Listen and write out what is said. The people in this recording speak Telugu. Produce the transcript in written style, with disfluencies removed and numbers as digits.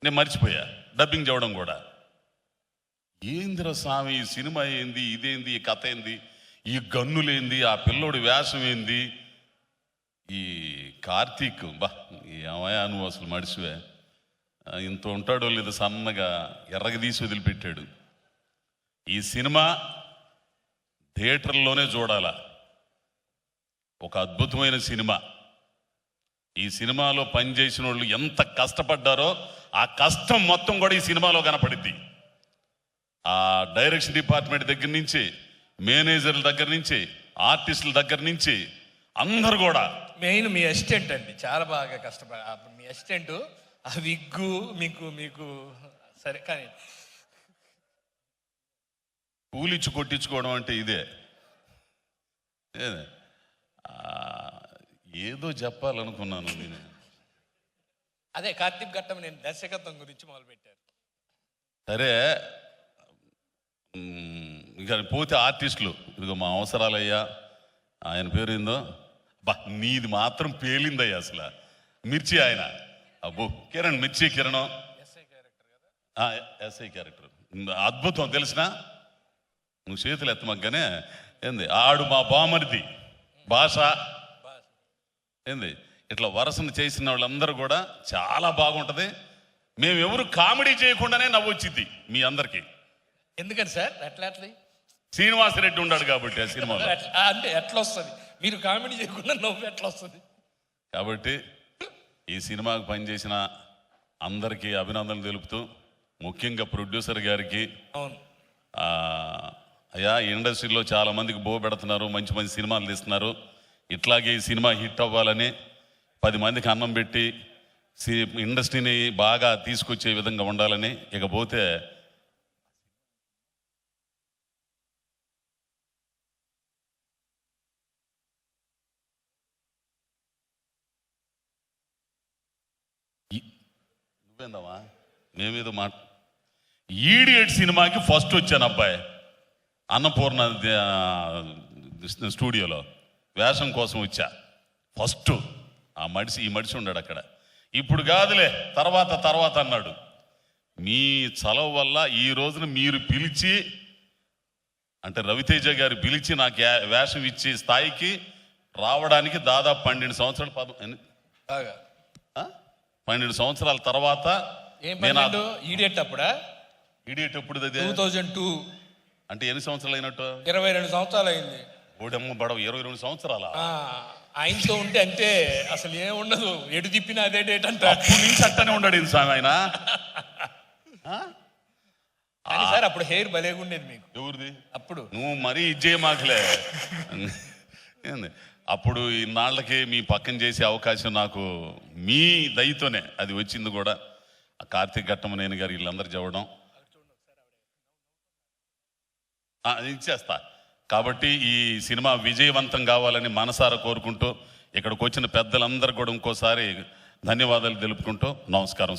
నేను మర్చిపోయా డబ్బింగ్ చేయడం కూడా. ఏందిరా స్వామి, ఈ సినిమా ఏంది, ఇదేంది, ఈ కథ ఏంది, ఈ గన్నులేంది, ఆ పిల్లోడి వేషం ఏంది, ఈ కార్తీక్ బా ఏమయ్యా నువ్వు అసలు మడిసివే, ఇంత ఉంటాడో లేదు సన్నగా ఎర్రగ తీసి వదిలిపెట్టాడు. ఈ సినిమా థియేటర్లోనే చూడాలా, ఒక అద్భుతమైన సినిమా. ఈ సినిమాలో పనిచేసిన వాళ్ళు ఎంత కష్టపడ్డారో ఆ కష్టం మొత్తం కూడా ఈ సినిమాలో కనపడిద్ది. ఆ డైరెక్షన్ డిపార్ట్మెంట్ దగ్గర నుంచి, మేనేజర్ల దగ్గర నుంచి, ఆర్టిస్టుల దగ్గర నుంచి అందరు కూడా. మెయిన్ మీ అసిస్టెంట్ అండి, చాలా బాగా కష్టపడి మీ అసిస్టెంట్ ఆ విగ్గు మీకు సరే. కానీ కూలిచ్చి కొట్టించుకోవడం అంటే ఇదే. ఏదో చెప్పాలనుకున్నాను నేను. అదే కార్తీక్ ఘట్టం నేను దర్శకత్వం గురించి మొదలుపెట్టారు. సరే, ఇంకా పోతే ఆర్టిస్టులు, ఇదిగో మా అవసరాలయ్యా, ఆయన పేరు ఏందో, బా నీది మాత్రం పేలిందయ్యా అసలు. మిర్చి ఆయన, అబ్బో కిరణ్, మిర్చి కిరణ్ ఎస్ఐ క్యారెక్టర్ అద్భుతం తెలిసిన. నువ్వు చేతులు ఎత్తమగ్గానే ఏంది, ఆడు మా బామరిది భాష ఏంది, ఇట్లా వరసను చేసిన వాళ్ళందరూ కూడా చాలా బాగుంటుంది. మేమెవరు కామెడీ చేయకుండానే నవ్వొచ్చింది మీ అందరికీ. ఎందుకని సార్ అట్లా శ్రీనివాసరెడ్డి ఉన్నాడు కాబట్టి ఆ సినిమాలో. అంటే ఎట్లా వస్తుంది, మీరు కామెడీ చేయకుండా నవ్వు ఎట్లా వస్తుంది? కాబట్టి ఈ సినిమాకు పనిచేసిన అందరికీ అభినందనలు తెలుపుతూ, ముఖ్యంగా ప్రొడ్యూసర్ గారికి, అవును అయ్యా ఇండస్ట్రీలో చాలా మందికి బో పెడుతున్నారు, మంచి మంచి సినిమాలు తీస్తున్నారు, ఇట్లాగే ఈ సినిమా హిట్ అవ్వాలని 10 మందికి అన్నం పెట్టి ఇండస్ట్రీని బాగా తీసుకొచ్చే విధంగా ఉండాలని. ఇకపోతే నువ్వేందమ్మా మేమేదో ఈడియట్ సినిమాకి ఫస్ట్ వచ్చాను అబ్బాయి, అన్నపూర్ణ స్టూడియోలో వేషం కోసం వచ్చా ఫస్ట్. ఈ మడిసి ఉన్నాడు అక్కడ. ఇప్పుడు కాదులే తర్వాత అన్నాడు. మీ చలవ వల్ల ఈ రోజున మీరు పిలిచి, అంటే రవితేజ గారు పిలిచి నాకు వేషం ఇచ్చే స్థాయికి రావడానికి దాదాపు 12 సంవత్సరాలు 12 సంవత్సరాల తర్వాత. ఈడియట్ అప్పుడా? ఈడియట్ ఎప్పుడు? 2002 అంటే ఎన్ని సంవత్సరాలు అయినట్టు? 22 సంవత్సరాలు అయింది. ఓడమ్మ బడవ 22 సంవత్సరాల ఆయనతో ఉంటే అంటే అసలు ఏముండదు, ఎటు తిప్పినా అదే డేట్ అంటే. అప్పుడు నుంచి అట్టనే ఉన్నాడు స్వామి ఆయన. సార్ అప్పుడు హెయిర్ భలేగుండేది మీకు. ఎవరిది? అప్పుడు నువ్వు మరీ ఇజ్జే మాకులే. ఏంది అప్పుడు ఇన్నాళ్ళకి మీ పక్కన చేసే అవకాశం నాకు మీ దయతోనే అది వచ్చింది కూడా. కార్తీక్ ఘట్టమనేని గారు వీళ్ళందరూ చెప్పడం ఇచ్చేస్తా. కాబట్టి ఈ సినిమా విజయవంతం కావాలని మనసారా కోరుకుంటూ, ఇక్కడికి వచ్చిన పెద్దలందరూ కూడా ఇంకోసారి ధన్యవాదాలు తెలుపుకుంటూ నమస్కారం.